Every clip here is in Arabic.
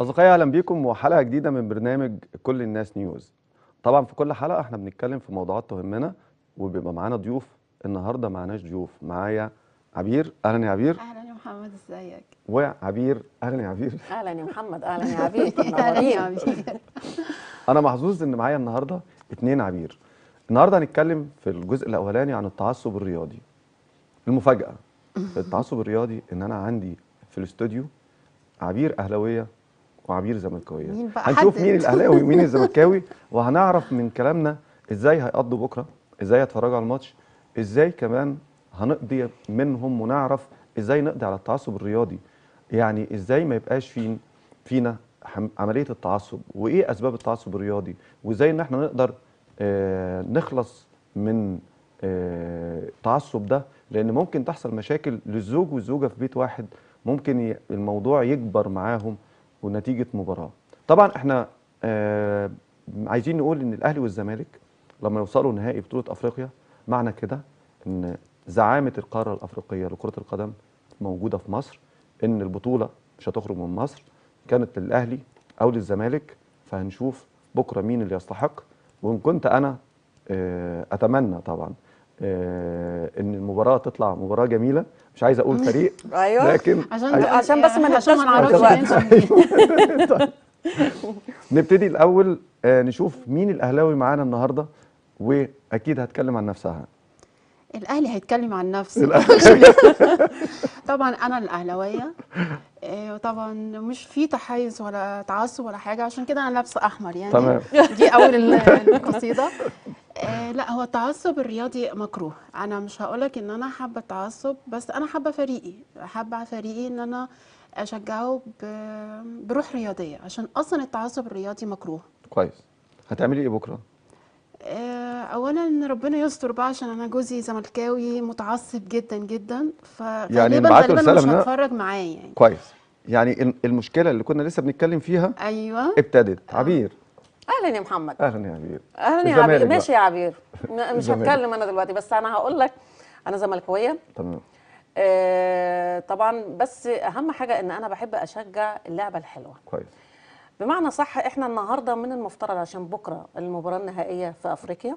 أصدقائي أهلا بيكم وحلقة جديدة من برنامج كل الناس نيوز. طبعا في كل حلقة احنا بنتكلم في موضوعات تهمنا وبيبقى معانا ضيوف. النهارده معناش ضيوف، معايا عبير. أهلا يا عبير. اهلا يا محمد، ازيك؟ وعبير. أهلا يا عبير. اهلا يا محمد، اهلا يا عبير، اهلا يا منورين. عبير. أنا محظوظ إن معايا النهارده اتنين عبير. النهارده هنتكلم في الجزء الأولاني عن التعصب الرياضي. المفاجأة في التعصب الرياضي إن أنا عندي في الاستوديو عبير أهلاوية وعبير زملكاويه. مين بقى؟ هنشوف حدد. مين الاهلاوي ومين الزملكاوي، وهنعرف من كلامنا ازاي هيقضوا بكره، ازاي هيتفرجوا على الماتش، ازاي كمان هنقضي منهم ونعرف ازاي نقضي على التعصب الرياضي. يعني ازاي ما يبقاش فينا عمليه التعصب، وايه اسباب التعصب الرياضي، وازاي ان احنا نقدر نخلص من التعصب ده، لان ممكن تحصل مشاكل للزوج والزوجه في بيت واحد، ممكن الموضوع يكبر معاهم ونتيجه مباراه. طبعا احنا عايزين نقول ان الاهلي والزمالك لما يوصلوا نهائي بطوله افريقيا، معنى كده ان زعامه القاره الافريقيه لكره القدم موجوده في مصر، ان البطوله مش هتخرج من مصر، كانت للاهلي او للزمالك. فهنشوف بكره مين اللي يستحق. وان كنت انا اتمنى طبعا ان المباراه تطلع مباراه جميله، مش عايز اقول فريق ايوه، لكن عشان بس ما عشان ما نبقاش نعرفش ننسى. طيب. نبتدي الاول نشوف مين الاهلاوي معانا النهارده، واكيد هتكلم عن نفسها. الاهلي هيتكلم عن نفسه. طبعا انا الاهلاويه. وطبعا مش في تحيز ولا تعصب ولا حاجه، عشان كده انا لابسه احمر يعني. تمام. دي اول القصيده. لا، هو التعصب الرياضي مكروه. انا مش هقولك ان انا حابه التعصب، بس انا حابه فريقي ان انا اشجعه بروح رياضيه، عشان اصلا التعصب الرياضي مكروه. كويس. هتعملي ايه بكره؟ اولا ربنا يستر بقى، عشان انا جوزي زملكاوي متعصب جدا جدا، يعني فغالبا نبعت له رساله مش منها. هتفرج معاه يعني. كويس. يعني المشكله اللي كنا لسه بنتكلم فيها ايوه. ابتدت. عبير. اهلا يا محمد. اهلا يا عبير. اهلا يا الزمالك عبير. ماشي بقى. يا عبير. مش الزمالك. هتكلم انا دلوقتي، بس انا هقول لك انا زملكاويه. تمام. طبعا، بس اهم حاجه ان انا بحب اشجع اللعبه الحلوه. كويس. بمعنى صح، احنا النهارده من المفترض عشان بكره المباراه النهائيه في افريقيا،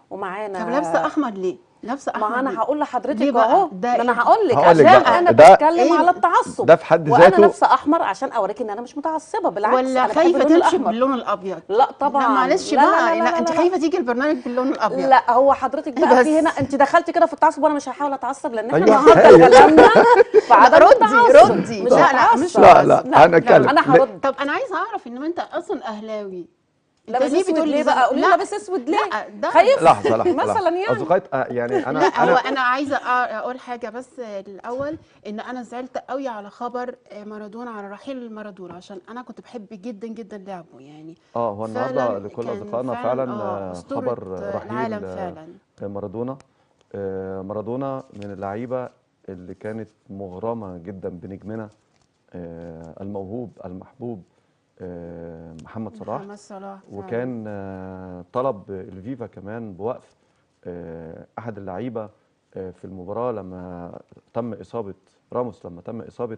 ومعانا. طب لابسه احمر ليه؟ لابسه احمر ما انا ليه؟ هقول ليه لحضرتك بقى؟ اهو، ده ما إيه؟ انا هقول لك هقول لك عشان بقى. انا ده بتكلم إيه؟ على التعصب. ده في حد وانا ذاته. لابسه احمر عشان اوريك ان انا مش متعصبه، بالعكس ولا انا بحب خايفه اللون تمشي الاحمر. باللون الابيض؟ لا طبعا. لا معلش لا بقى. لا لا لا انت لا. خايفه تيجي البرنامج باللون الابيض؟ لا، هو حضرتك بقى بس. في هنا انت دخلتي كده في التعصب، وانا مش هحاول اتعصب لان احنا أيوة. النهارده كلامنا في عدم التعصب. ردي. مش لا لا هتعصب. مش لا لا لا، انا اتكلم. انا هرد. طب انا عايزه اعرف ان انت اصلا اهلاوي. انت لابس ليه اسود بتقول ليه لي بقى؟ قولي لي لا. لابس اسود ليه؟ لا ده خايف لحظه لحظه مثلا يعني. اصدقائي يعني انا لا، هو انا عايزه اقول حاجه بس الاول، ان انا زعلت قوي على خبر مارادونا، على رحيل مارادونا، عشان انا كنت بحب جدا جدا لعبه يعني. هو النهارده لكل كان اصدقائنا فعلا أسطورة خبر رحيل العالم فعلا. مارادونا. مارادونا من اللعيبه اللي كانت مغرمه جدا بنجمنا الموهوب المحبوب محمد صلاح. محمد صلاح فعلا. وكان طلب الفيفا كمان بوقف احد اللعيبه في المباراه لما تم اصابه راموس، لما تم اصابه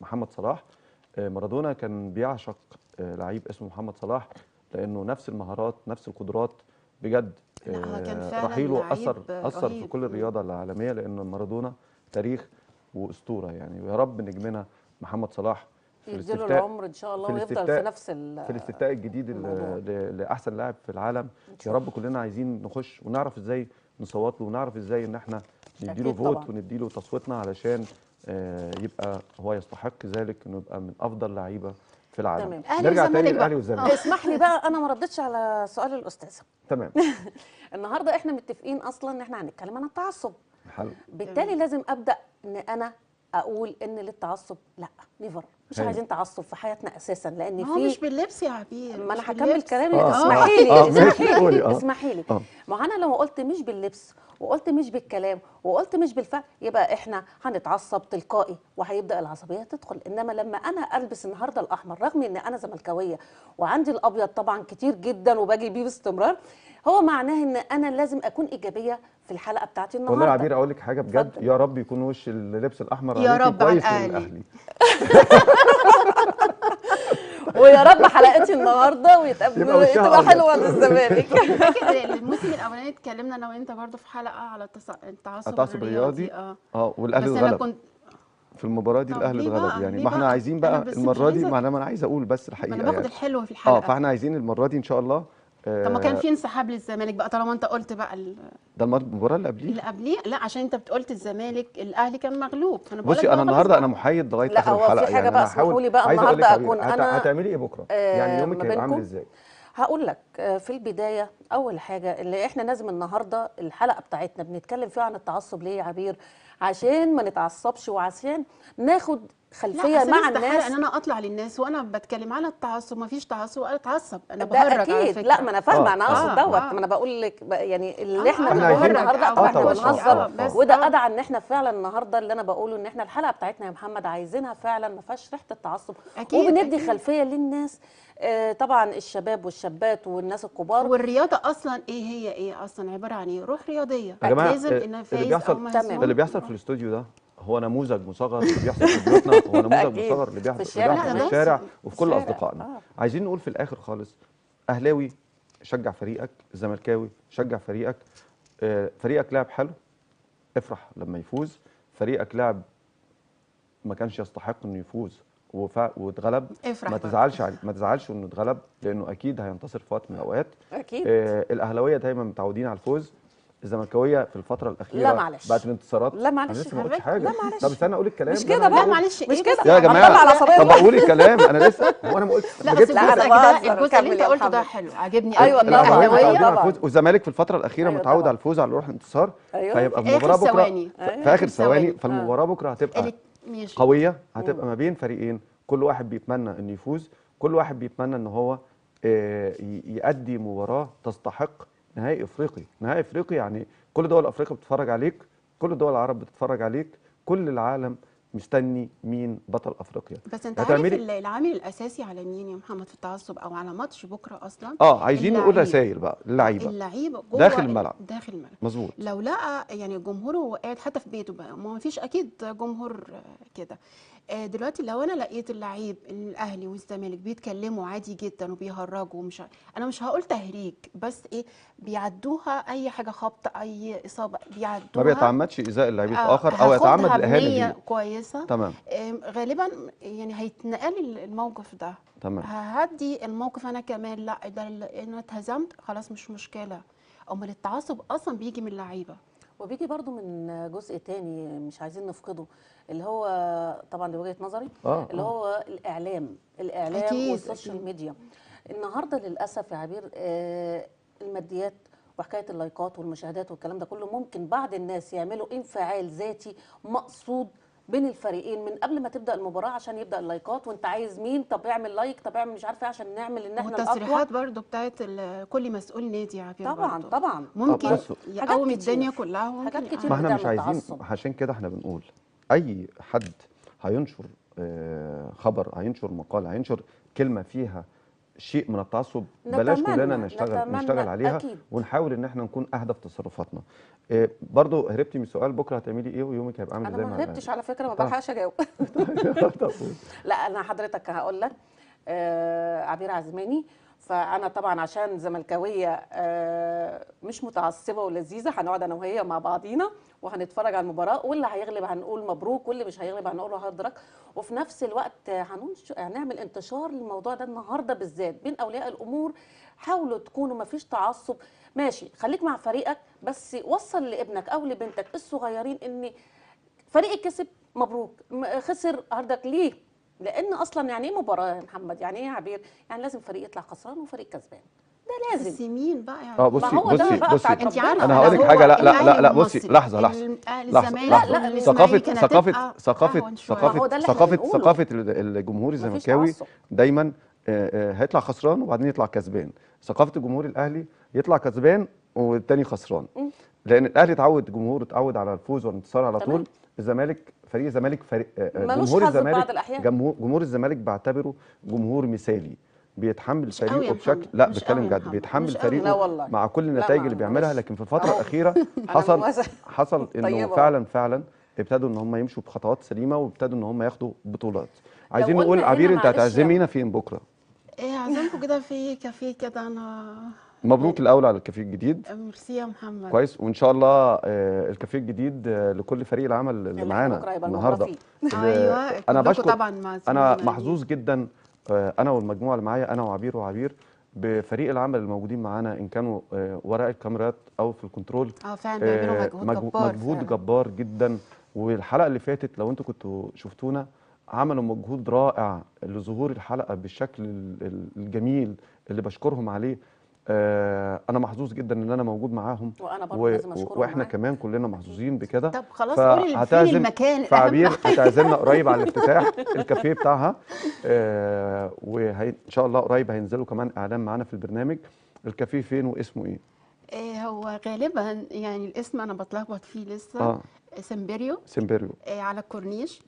محمد صلاح. مارادونا كان بيعشق لعيب اسمه محمد صلاح، لانه نفس المهارات نفس القدرات بجد. لا، هو كان فعلا رحيله لعيب اثر في رهيب. كل الرياضه العالميه، لان مارادونا تاريخ واسطوره يعني. ويا رب نجمنا محمد صلاح في يديله الاستفتاء العمر ان شاء الله ويفضل في نفس في الاستفتاء الجديد لاحسن لاعب في العالم. يا رب كلنا عايزين نخش ونعرف ازاي نصوت له، ونعرف ازاي ان احنا نديله فوت ونديله تصويتنا علشان يبقى هو يستحق ذلك، انه يبقى من افضل لعيبه في العالم. تمام. نرجع تاني للاهلي والزمالك. اسمح لي بقى، انا ما ردتش على سؤال الاستاذه. تمام. النهارده احنا متفقين اصلا ان احنا هنتكلم عن التعصب. حلو. بالتالي لازم ابدا ان انا اقول ان للتعصب لا، نيفر، مش عايزين تعصب في حياتنا اساسا، لان هو مش باللبس يا عبير. ما انا مش هكمل باللبس. كلامي. اسمحي لي. ما هو انا لو قلت مش باللبس، وقلت مش بالكلام، وقلت مش بالفعل، يبقى احنا هنتعصب تلقائي وهيبدا العصبيه تدخل. انما لما انا البس النهارده الاحمر، رغم ان انا زملكاويه وعندي الابيض طبعا كتير جدا وباجي بيه باستمرار، هو معناه ان انا لازم اكون ايجابيه في الحلقه بتاعتي النهارده. والله يا عبير اقول لك حاجه بجد، اتفضل. يا رب يكون وش اللبس الاحمر يا عليكي رب على كويس الأهلي. للاهلي. النهارده ويتقابل يبقى وشها تبقى أبيض. حلوه للزمالك. فاكر الموسم الاولاني اتكلمنا انا وانت برضو في حلقه على التعصب التعصب الرياضي اه والاهلي بس انا اتغلب كنت في المباراه دي، طب الاهلي ليه اتغلب بقى؟ يعني. ليه ما احنا بقى؟ عايزين انا بقى بس مش المره دي، عايزه، ما انا عايز اقول بس ما الحقيقه انا باخد يعني. الحلو في الحلقه. فاحنا عايزين المره دي ان شاء الله. طب ما كان في انسحاب للزمالك بقى طالما انت قلت بقى ده المباراه اللي قبليها. اللي قبليه، لا عشان انت قلت الزمالك الاهلي كان مغلوب، فانا بقول لك بصي بقى انا خلاص النهارده بقى. انا محايد لغايه لا اخر هو في الحلقه حاجه يعني. بقى انا هحاول، اسمحوا لي بقى عايز اقول لك النهارده يا اكون عبير، انا هتعملي ايه بكره؟ يعني ما يومك هيبقى عامل بينكم. ازاي؟ هقول لك في البدايه اول حاجه اللي احنا لازم النهارده الحلقه بتاعتنا بنتكلم فيها عن التعصب ليه يا عبير؟ عشان ما نتعصبش وعشان ناخد لا خلفيه اصل مع استحاله ان الناس. انا اطلع للناس وانا بتكلم على التعصب، ما فيش تعصب ولا اتعصب، انا ده بهرج على اكيد، فكره. لا ما انا فاهمه، انا اقصد دوت، اه ما انا بقول لك يعني اللي احنا احنا بنقوله عايزين- النهارده او طبعا احنا طبعا. بنهزر بس وده ادعى ان احنا فعلا النهارده اللي انا بقوله ان احنا الحلقه بتاعتنا يا محمد عايزينها فعلا ما فيهاش ريحه التعصب، أكيد، وبندي أكيد. خلفيه للناس. طبعا الشباب والشابات والناس الكبار. والرياضه اصلا ايه هي ايه اصلا عباره عن ايه؟ روح رياضيه يا جماعه لازم ان اللي فايز او بيحصل مهزوم. اللي بيحصل في الاستوديو ده هو نموذج مصغر. اللي بيحصل في بيوتنا هو نموذج أكيد. مصغر اللي في بيحصل الشارع في كمان. الشارع وفي كل الشارع. اصدقائنا. عايزين نقول في الاخر خالص، اهلاوي شجع فريقك، زملكاوي شجع فريقك. فريقك لعب حلو، افرح لما يفوز. فريقك لعب ما كانش يستحق انه يفوز واتغلب، افرح ما برضه. تزعلش ما تزعلش انه اتغلب، لانه اكيد هينتصر في وقت من الاوقات. اكيد. الاهلاويه دايما متعودين على الفوز. الزملكاويه في الفتره الاخيره لا معلش. بعد الانتصارات، لا معلش انا لسه ما يا قلتش حبيبي. حاجه. لا معلش. طب استنى اقول الكلام مش اللي كده أنا بقى، بقوله. معلش مش إيه كده بس؟ يا هنطلع جماعه العصبية طب بقى. اقول الكلام انا لسه. هو انا ما قلت لا ما بس جبتش لا، الجزء أنا ده بهزر. الجزء اللي كمل انت يا قلته ده محمد. حلو عجبني أيوة قوي. طبعاً. الاهلاويه الاهلاويه متعودين على طبعاً. الفوز، والزمالك في الفتره الاخيره أيوة متعود طبعاً. على الفوز على روح الانتصار. أيوة. فيبقى في آخر المباراه بكره ثواني. في اخر ثواني. ثواني. فالمباراه بكره هتبقى ماشي. قويه، هتبقى ما بين فريقين كل واحد بيتمنى انه يفوز، كل واحد بيتمنى ان هو يؤدي مباراه تستحق نهائي افريقي. نهائي افريقي يعني كل دول افريقيا بتتفرج عليك، كل دول العرب بتتفرج عليك، كل العالم مستني مين بطل افريقيا. بس انت عارف العامل الاساسي على مين يا محمد في التعصب او على ماتش بكره اصلا؟ عايزين نقول اللعيب. رسائل بقى للعيبه اللعيبه جوه داخل الملعب. داخل الملعب مظبوط. لو لقى يعني الجمهور وهو قاعد حتى في بيته بقى، ما فيش اكيد جمهور كده. دلوقتي لو انا لقيت اللعيب الاهلي والزمالك بيتكلموا عادي جدا وبيهرجوا انا مش هقول تهريج، بس ايه بيعدوها اي حاجه، خبط اي اصابه بيعدوها، ما بيتعمدش ايذاء اللعيب الاخر او يتعمد هاخدها الاهانه بنية ليه. كويسه. تمام. غالبا يعني هيتنقل الموقف ده. تمام. ههدي الموقف انا كمان، لا ده انا اتهزمت خلاص مش مشكله. امال التعصب اصلا بيجي من اللعيبه وبيجي برضو من جزء تاني مش عايزين نفقده، اللي هو طبعا دي وجهة نظري، اللي هو الإعلام أكيد والسوشيال أكيد. ميديا. النهارده للأسف يا عبير الماديات وحكاية اللايكات والمشاهدات والكلام ده كله ممكن بعض الناس يعملوا انفعال ذاتي مقصود بين الفريقين من قبل ما تبدا المباراه عشان يبدا اللايكات، وانت عايز مين، طب اعمل لايك، طب اعمل مش عارفه ايه عشان نعمل ان احنا الاقوى. والتصريحات برضو بتاعت كل مسؤول نادي يا عبير طبعا برضو. طبعا ممكن بصوا. يقوم حاجات كتير. الدنيا كلها وممكن حاجات كتير ما احنا مش بتعمل عايزين، تعصب. عشان كده احنا بنقول اي حد هينشر خبر، هينشر مقال، هينشر كلمه فيها شيء من التعصب، بلاش كلنا نشتغل عليها أكيد. ونحاول ان احنا نكون اهدى في تصرفاتنا. برضو هربتي من السؤال، بكره هتعملي ايه ويومك هيبقى عامل انا ازاي ما مع هربتش على فكره، ما طيب. بلحقش اجاوب. طب. لا انا حضرتك هقول لك عبير عزماني، فانا طبعا عشان زملكاويه مش متعصبه ولذيذه، هنقعد انا وهي مع بعضينا وهنتفرج على المباراه، واللي هيغلب هنقول مبروك واللي مش هيغلب هنقول له هدرك. وفي نفس الوقت هنعمل انتشار للموضوع ده النهارده بالذات بين اولياء الامور. حاولوا تكونوا ما فيش تعصب، ماشي خليك مع فريقك، بس وصل لابنك او لبنتك الصغيرين ان فريقك كسب مبروك، خسر هاردك ليه؟ لان اصلا يعني ايه مباراه يا محمد؟ يعني ايه يا عبير؟ يعني لازم فريق يطلع خسران وفريق كسبان، ده لازم. بس مين بقى يعني؟ بصي ما هو ده بصي بقى بصي بتاع انت عارفه انا هقول لك لو حاجه. هو لا لا لا الأهلي لا بصي، والمصري، لحظه لحظه الزمالك لا، لا، والإسماعيلي كانت هتبقى أهون شوية. ما هو ده اللي احنا بنقوله. ثقافه الجمهور مفيش الزملكاوي تعصب. دايما هيطلع خسران وبعدين يطلع كسبان. ثقافه الجمهور الاهلي يطلع كسبان والتاني خسران، لان الاهلي جمهور اتعود على الفوز والانتصار على تمام. طول. الزمالك فريق الزمالك ملوش جمهور حظ في بعض الزمالك الأحيان. جمهور الزمالك بعتبره جمهور مثالي، بيتحمل مش قوي يا فريقه بشكل، محمد، لا مش بتكلم قوي يا جد، محمد، بيتحمل مش قوي. لا فريقه والله. مع كل لا، النتائج ما- اللي بيعملها. معلش. لكن في الفتره أهو. الاخيره أنا حصل انه طيبة. فعلا ابتدوا ان هم يمشوا بخطوات سليمه وابتدوا ان هم ياخدوا بطولات. عايزين قلنا نقول هنا عبير انت معلش هتعزمينا فين بكره؟ عزمكم كده في كافيه كده انا. مبروك الاول على الكافيه الجديد. ميرسي يا محمد. كويس، وان شاء الله الكافيه الجديد لكل فريق العمل اللي اللي احنا معانا بكره هيبقى النهارده. المبرة ايوه انا كلكم بشكر، طبعا انا معزومين محظوظ جدا انا والمجموعه اللي معايا، انا وعبير بفريق العمل الموجودين معانا، ان كانوا وراء الكاميرات او في الكنترول. فعلا بيعملوا مجهود جبار مجهود فعلا. جبار جدا. والحلقه اللي فاتت لو انتوا كنتوا شفتونا، عملوا مجهود رائع لظهور الحلقه بالشكل الجميل اللي بشكرهم عليه. انا محظوظ جدا ان انا موجود معاهم، وانا برضه لازم اشكرهم واحنا معاك. كمان كلنا محظوظين بكده. طب خلاص قولي فين فهتعزم المكان فعبير الأهم. هتعزمنا قريب على الافتتاح الكافيه بتاعها. وان شاء الله قريب هينزلوا كمان اعلان معانا في البرنامج. الكافيه فين واسمه ايه؟ هو غالبا يعني الاسم انا بتلخبط فيه لسه. سيمبريو. سيمبريو. على الكورنيش،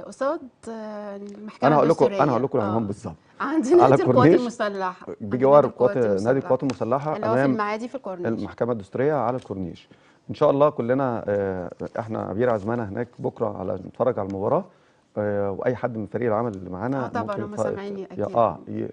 قصاد المحكمة انا هقول لكم الدستورية. العنوان بالظبط. عند على نادي القوات الكورنيش المسلحة. بجوار القوات نادي القوات المسلحه اللي هو في امام المعادي في الكورنيش. المحكمه الدستوريه على الكورنيش. ان شاء الله كلنا احنا عبير عزمانه هناك بكره على نتفرج على المباراه. واي حد من فريق العمل اللي معانا طبعا هم سامعيني اكيد.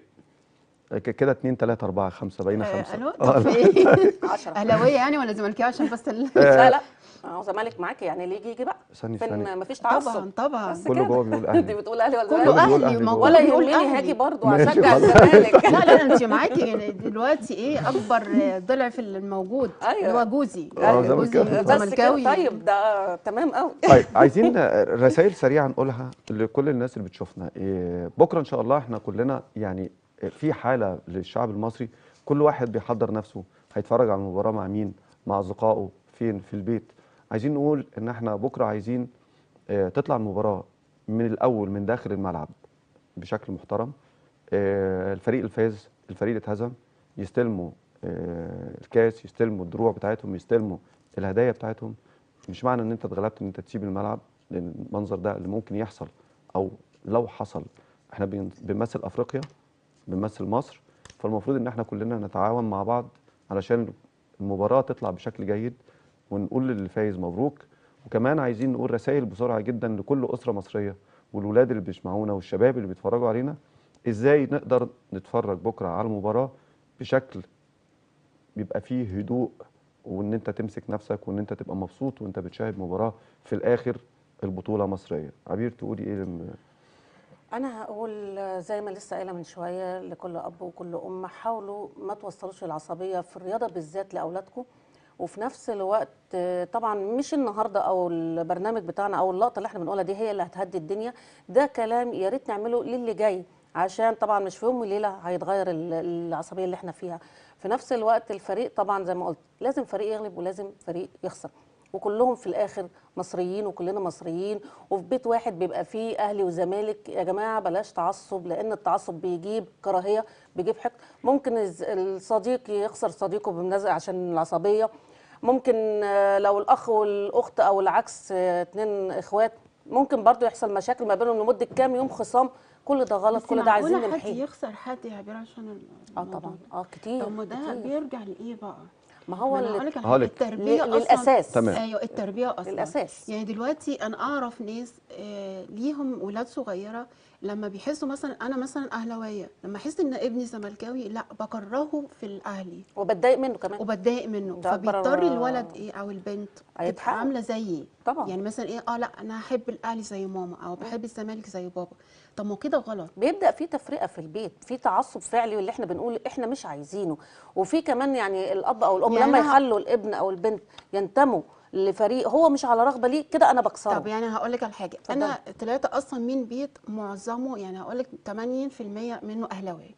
كده 2 3 4 5 بقينا 5. الو طب في ايه؟ 10 اهلاويه يعني ولا زملكاويه عشان بس لا لا، هو زمالك معاكي يعني اللي يجي بقى. ثانية فين مفيش تعصب. طبعا بس كله كده. جوه بيقول دي اهلي. بتقول اهلي ولا كله زمالك؟ بيقول اهلي أهلي ما جوه. ولا بيقول يهمني أهلي. هاجي برضه ماشي هشجع خلاص. الزمالك. لا لا انت معاكي يعني دلوقتي اكبر ضلع في الموجود أيوة. اللي هو جوزي. زملكاوي. بس كده زملكاوي. طيب ده تمام قوي. طيب عايزين رسائل سريعه نقولها لكل الناس اللي بتشوفنا. بكره ان شاء الله احنا كلنا يعني في حاله للشعب المصري، كل واحد بيحضر نفسه هيتفرج على المباراه مع مين، مع اصدقائه فين، في البيت. عايزين نقول ان احنا بكره عايزين تطلع المباراه من الاول من داخل الملعب بشكل محترم. الفريق الفاز، الفريق اللي اتهزم يستلموا الكاس، يستلموا الدروع بتاعتهم، يستلموا الهدايا بتاعتهم. مش معنى ان انت اتغلبت ان انت تسيب الملعب، لان المنظر ده اللي ممكن يحصل، او لو حصل احنا بنمثل افريقيا، بنمثل مصر. فالمفروض ان احنا كلنا نتعاون مع بعض علشان المباراه تطلع بشكل جيد، ونقول للي فايز مبروك. وكمان عايزين نقول رسائل بسرعه جدا لكل اسره مصريه، والولاد اللي بيسمعونا والشباب اللي بيتفرجوا علينا، ازاي نقدر نتفرج بكره على المباراه بشكل بيبقى فيه هدوء، وان انت تمسك نفسك، وان انت تبقى مبسوط وانت بتشاهد مباراه في الاخر البطوله مصريه. عبير تقولي ايه انا هقول زي ما لسه قايله من شويه لكل اب وكل ام، حاولوا ما توصلوش العصبيه في الرياضه بالذات لاولادكم. وفي نفس الوقت طبعا مش النهارده او البرنامج بتاعنا او اللقطه اللي احنا بنقولها دي هي اللي هتهدي الدنيا، ده كلام يا ريت نعمله للي جاي، عشان طبعا مش في يوم وليله هيتغير العصبيه اللي احنا فيها. في نفس الوقت الفريق طبعا زي ما قلت لازم فريق يغلب ولازم فريق يخسر، وكلهم في الاخر مصريين وكلنا مصريين، وفي بيت واحد بيبقى فيه اهلي وزمالك. يا جماعه بلاش تعصب، لان التعصب بيجيب كراهيه، بيجيب حقد. ممكن الصديق يخسر صديقه بمنازع عشان العصبيه. ممكن لو الاخ والاخت او العكس اتنين اخوات ممكن برضو يحصل مشاكل ما بينهم لمده كام يوم خصام. كل ده غلط، كل ده عايزين حد نمحيه. يخسر حد يا عبير عشان طبعا كتير. طب ما ده كتير. بيرجع لايه بقى؟ ما هو انا هقول لك على هقول حاجه، لك. التربيه اصلا للاساس. تمام. ايوه التربيه اصلا للاساس. يعني دلوقتي انا اعرف ناس ليهم ولاد صغيره، لما بيحسوا مثلا انا مثلا اهلاويه، لما احس ان ابني زملكاوي لا بكرهه في الاهلي وبتضايق منه كمان. وبتضايق منه، ده أكبر فبيضطر الولد او البنت تبقى هيتحول. عامله زيي. طبعا. يعني مثلا لا انا هحب الاهلي زي ماما او بحب الزمالك زي بابا. طب ما كده غلط. بيبدا في تفرقه في البيت، في تعصب فعلي واللي احنا بنقول احنا مش عايزينه. وفي كمان يعني الاب او الام يعني لما يخلوا الابن او البنت ينتموا لفريق هو مش على رغبه ليه، كده انا بكسره. طب يعني هقول لك على حاجه، انا طلعت اصلا من بيت معظمه يعني هقول لك 80% منه اهلاوي.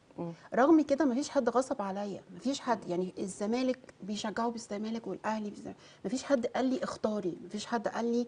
رغم كده مفيش حد غصب عليا، مفيش حد يعني الزمالك بيشجعوا بالزمالك والاهلي بالزمالك، مفيش حد قال لي اختاري، مفيش حد قال لي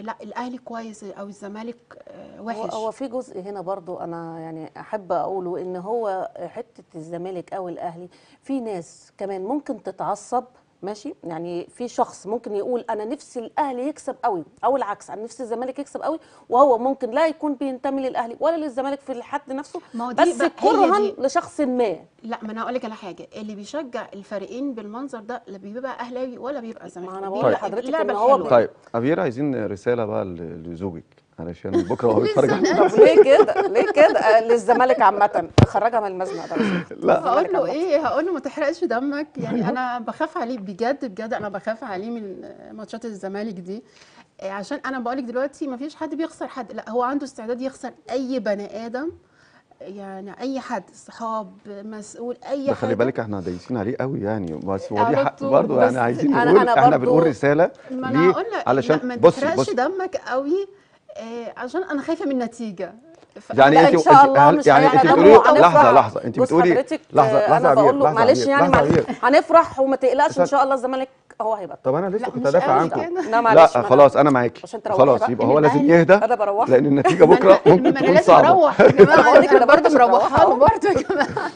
لا الاهلي كويس او الزمالك وحش. هو في جزء هنا برضو انا يعني احب اقوله، ان هو حته الزمالك او الاهلي في ناس كمان ممكن تتعصب. ماشي، يعني في شخص ممكن يقول انا نفسي الاهلي يكسب قوي، او العكس انا نفسي الزمالك يكسب قوي، وهو ممكن لا يكون بينتمي للاهلي ولا للزمالك في الحد نفسه، بس كرها لشخص ما. لا ما انا هقول لك على حاجه، اللي بيشجع الفريقين بالمنظر ده لا بيبقى اهلاوي ولا بيبقى زمالك. ما انا بقول لحضرتك ان اللعبة هو الحلوة. طيب عبير عايزين رساله بقى لزوجك، علشان بكره وهو بيتفرج على طب ليه كده؟ ليه كده؟ للزمالك عامة خرجها من المزنق ده. لا هقول له ايه؟ هقول له ما تحرقش دمك. يعني انا بخاف عليه بجد بجد، انا بخاف عليه من ماتشات الزمالك دي. عشان انا بقولك دلوقتي ما فيش حد بيخسر حد، لا هو عنده استعداد يخسر اي بني ادم، يعني اي حد، صحاب، مسؤول، اي ده خلي حاجه بالك احنا دايسين عليه قوي يعني، بس هو ليه على حق طول. برضه، بس يعني عايزين انا نقول، احنا برضو بنقول رساله ما انا ليه هقول لك علشان لا ما بصي تحرقش بصي. دمك قوي. عشان انا خايفه من النتيجه. يعني لا انت ان شاء الله هل مش يعني انت هيحرق بتقولي دمه، متوقع. لحظه هنفرح. لحظه، انت جوز بتقولي حضرتك لحظه انا يا عبير، بقول له لحظه يا معلش عبير، يعني لحظه يا عبير. هنفرح وما تقلقش ان استنى. شاء الله الزمالك هو هيبقى. طب انا لسه لا كنت مش ادافع قوي عنكم. كده. لا معلش، لا ما خلاص انا انا معاكي، عشان تروحي خلاص بقى يبقى من هو لازم الأهلي. يهدى، انا بروح. لان النتيجه ما بكره انا ممكن ما انا تكون لازم صعبه. اروح يا جماعه. بقول لك انا أنا برضه برضه مش مروحه له مروحة. برضه يا جماعه.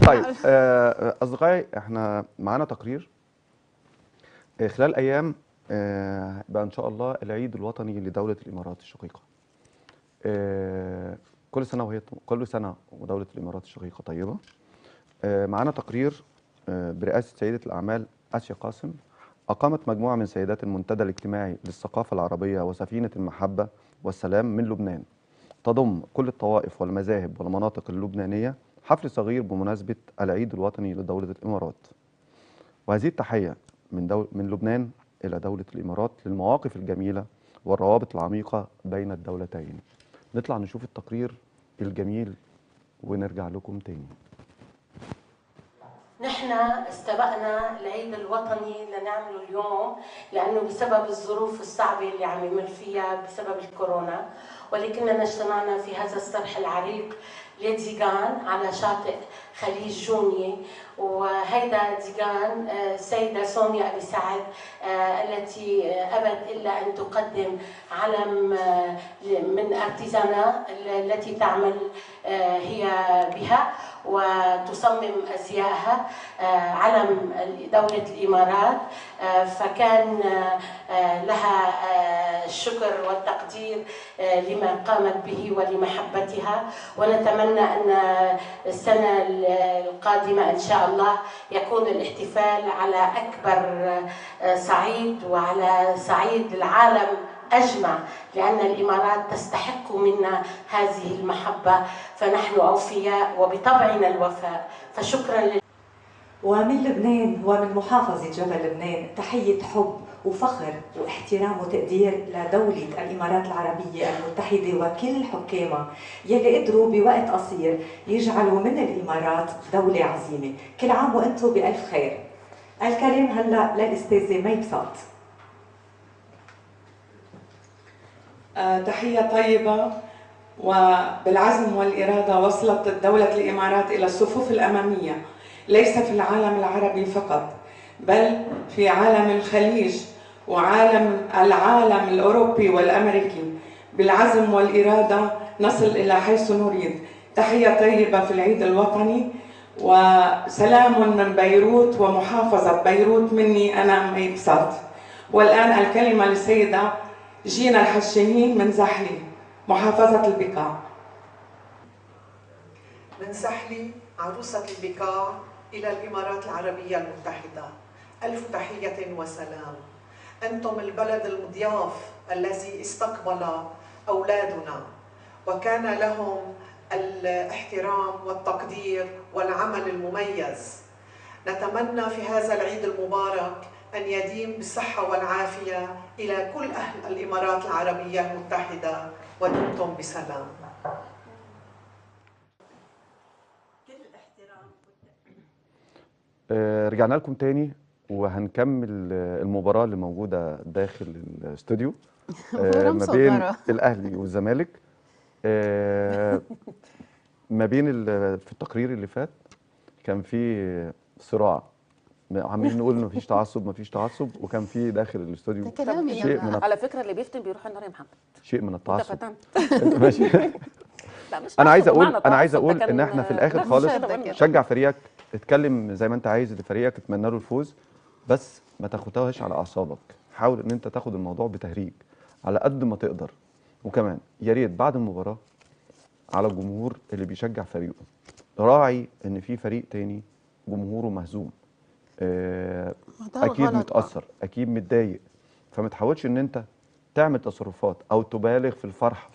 طيب اصدقائي، احنا معانا تقرير خلال ايام بقى ان شاء الله العيد الوطني لدوله الامارات الشقيقه. كل سنه ودوله الامارات الشقيقه طيبه. معانا تقرير برئاسه سيده الاعمال اسيا قاسم. اقامت مجموعه من سيدات المنتدى الاجتماعي للثقافه العربيه وسفينه المحبه والسلام من لبنان، تضم كل الطوائف والمذاهب والمناطق اللبنانيه، حفل صغير بمناسبه العيد الوطني لدوله الامارات. وهذه التحيه من لبنان الى دوله الامارات للمواقف الجميله والروابط العميقه بين الدولتين. نطلع نشوف التقرير الجميل ونرجع لكم تاني. نحن استبقنا العيد الوطني لنعمله اليوم لأنه بسبب الظروف الصعبة اللي عم يمر فيها بسبب الكورونا، ولكننا اجتمعنا في هذا الصرح العريق لديغان على شاطئ خليج جونية. وهيدا ديغان السيدة سونيا أبي سعد التي أبت إلا أن تقدم علم من ارتيزانا التي تعمل هي بها وتصمم أزياءها علم دولة الإمارات. فكان لها الشكر والتقدير لما قامت به ولمحبتها، ونتمنى أن السنة القادمة إن شاء الله يكون الاحتفال على أكبر صعيد وعلى صعيد العالم أجمع، لأن الإمارات تستحق منا هذه المحبة، فنحن أوفياء وبطبعنا الوفاء. فشكرا ومن لبنان ومن محافظة جبل لبنان تحية حب وفخر واحترام وتقدير لدولة الإمارات العربية المتحدة وكل حكامها يلي قدروا بوقت قصير يجعلوا من الإمارات دولة عظيمة. كل عام وأنتم بألف خير. الكلام هلأ للأستاذة ميبسط. تحية طيبة، وبالعزم والإرادة وصلت دولة الإمارات إلى الصفوف الأمامية، ليس في العالم العربي فقط بل في عالم الخليج العالم الأوروبي والأمريكي. بالعزم والإرادة نصل إلى حيث نريد. تحية طيبة في العيد الوطني وسلام من بيروت ومحافظة بيروت مني أنا ميبسط. والآن الكلمة للسيدة جينا الحشانين من زحلي محافظة البقاع. من زحلي عروسة البقاع إلى الإمارات العربية المتحدة، ألف تحية وسلام. أنتم البلد المضياف الذي استقبل أولادنا وكان لهم الاحترام والتقدير والعمل المميز. نتمنى في هذا العيد المبارك أن يديم بالصحة والعافية إلى كل أهل الإمارات العربية المتحدة، ودمتم بسلام. رجعنا لكم تاني وهنكمل المباراة اللي موجودة داخل الاستوديو ما بين الأهلي والزمالك. ما بين في التقرير اللي فات كان في صراع، عمالين نقول ان مفيش تعصب مفيش تعصب، وكان في داخل الاستوديو ده كلام يا شيء جماعة. من على فكرة اللي بيفتن بيروح النار يا محمد. شيء من انت التعصب. فتنت. ماشي. لا مش انا عايز تعصب اقول بمعنى انا عايز تعصب، ده اقول كان- ان احنا في الاخر لا، خالص مش كده برضه. شجع فريقك، اتكلم زي ما انت عايز لفريقك، اتمنى له الفوز، بس ما تاخدهاش على اعصابك. حاول ان انت تاخد الموضوع بتهريج على قد ما تقدر. وكمان يا ريت بعد المباراه على الجمهور اللي بيشجع فريقه، راعي ان في فريق تاني جمهوره مهزوم، اكيد متاثر، اكيد متضايق، فما تحاولش ان انت تعمل تصرفات او تبالغ في الفرحه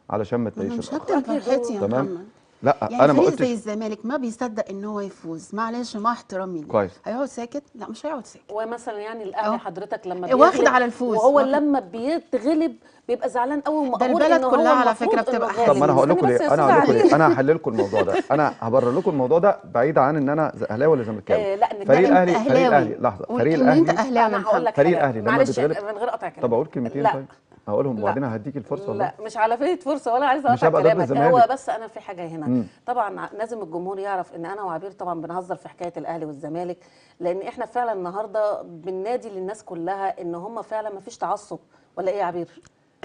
علشان ما انا تضايقش مش الاخر. هكتم فرحتي يا تمام. محمد. لا يعني انا ما فريق زي قلتش. الزمالك ما بيصدق ان هو يفوز، معلش مع احترامي ليه. كويس. هيقعد ساكت؟ لا مش هيقعد ساكت. ومثلا يعني الاهلي أهو. حضرتك لما واخد بيغلب على الفوز، وهو واخد. لما بيتغلب بيبقى زعلان قوي ده ومقهور البلد ان هو كلها على المفروض فكرة انه بتبقى غالب. طب ما انا هقول لكم استني بس ليه، يا انا أستاذ هقول لكم علي. ليه، انا هحل لكم الموضوع ده، انا هبرر لكم الموضوع ده بعيد عن ان انا اهلاوي ولا زملكاوي. لا فريق لا، انت الاهلي، فريق اهلاوي. الاهلي، لحظه، قول فريق ان انت الاهلي، اهلاوي يا انا هقول محمد. لك فريق حاجه الاهلي لما معلش بيتغلب. من غير قطع كلام. طب اقول كلمتين لا. طيب هقولهم لا. وبعدين هديك الفرصه والله. لا مش على فكره فرصه ولا عايزه مش اقطع هبقى ضد كلامك، هو الزمالك. بس انا في حاجه هنا. طبعا لازم الجمهور يعرف ان انا وعبير طبعا بنهزر في حكايه الاهلي والزمالك، لان احنا فعلا النهارده بننادي للناس كلها ان هم فعلا ما فيش تعصب، ولا ايه يا عبير؟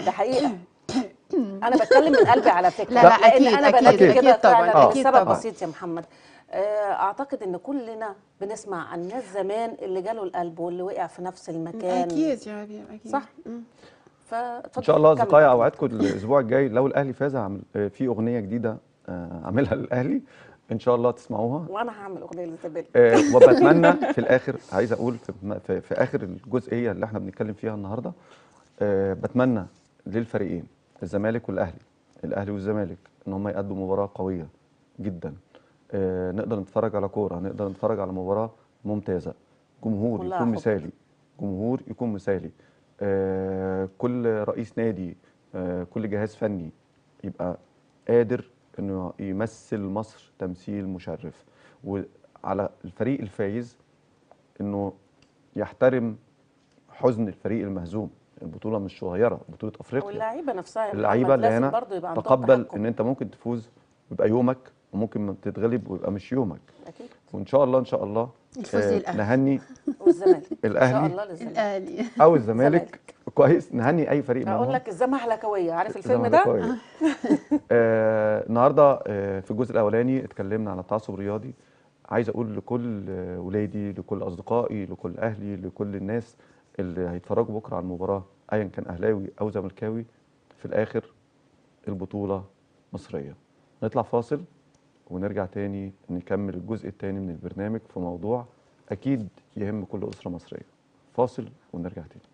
ده حقيقه. انا بتكلم من قلبي على فكره، لا، لا، لان أكيد، انا أكيد، بنادي أكيد كده طبعاً، فعلا أكيد لسبب طبعاً. بسيط يا محمد. اعتقد ان كلنا بنسمع عن ناس زمان اللي جاله القلب واللي وقع في نفس المكان. اكيد يا عبير، اكيد. صح. فاتفضل ان شاء الله كمل. اصدقائي اوعدكم الاسبوع الجاي لو الاهلي فاز هعمل في اغنيه جديده اعملها للاهلي ان شاء الله تسمعوها. وانا هعمل اغنيه للزمالك. وبتمنى في الاخر عايز اقول في اخر الجزئيه اللي احنا بنتكلم فيها النهارده، بتمنى للفريقين الزمالك والاهلي، الاهلي والزمالك، ان هم يقدموا مباراه قويه جدا، نقدر نتفرج على كوره، نقدر نتفرج على مباراه ممتازه، جمهور كلها يكون حب. مثالي، جمهور يكون مثالي، كل رئيس نادي، كل جهاز فني يبقى قادر انه يمثل مصر تمثيل مشرف، وعلى الفريق الفايز انه يحترم حزن الفريق المهزوم. البطوله مش صغيره، بطوله افريقيا. واللعيبه نفسها يا اللعيبه محمد اللي لازم هنا برضه يبقى عندهم تقبل تحكم. ان انت ممكن تفوز ويبقى يومك، وممكن تتغلب ويبقى مش يومك. اكيد. وان شاء الله ان شاء الله الفوز للأهلي. نهني والزمالك ان الأهلي. شاء الله للزمالك الاهلي. او الزمالك كويس، نهني اي فريق منهم. اقول لك الزمهلكاويه، عارف الفيلم ده؟ الزمالكاوية. النهارده في الجزء الاولاني اتكلمنا على التعصب الرياضي. عايز اقول لكل ولادي، لكل اصدقائي، لكل اهلي، لكل الناس اللي هيتفرجوا بكره على المباراه ايا كان اهلاوي او زملكاوي، في الاخر البطوله مصريه. نطلع فاصل ونرجع تاني نكمل الجزء الثاني من البرنامج في موضوع اكيد يهم كل اسره مصريه. فاصل ونرجع تاني.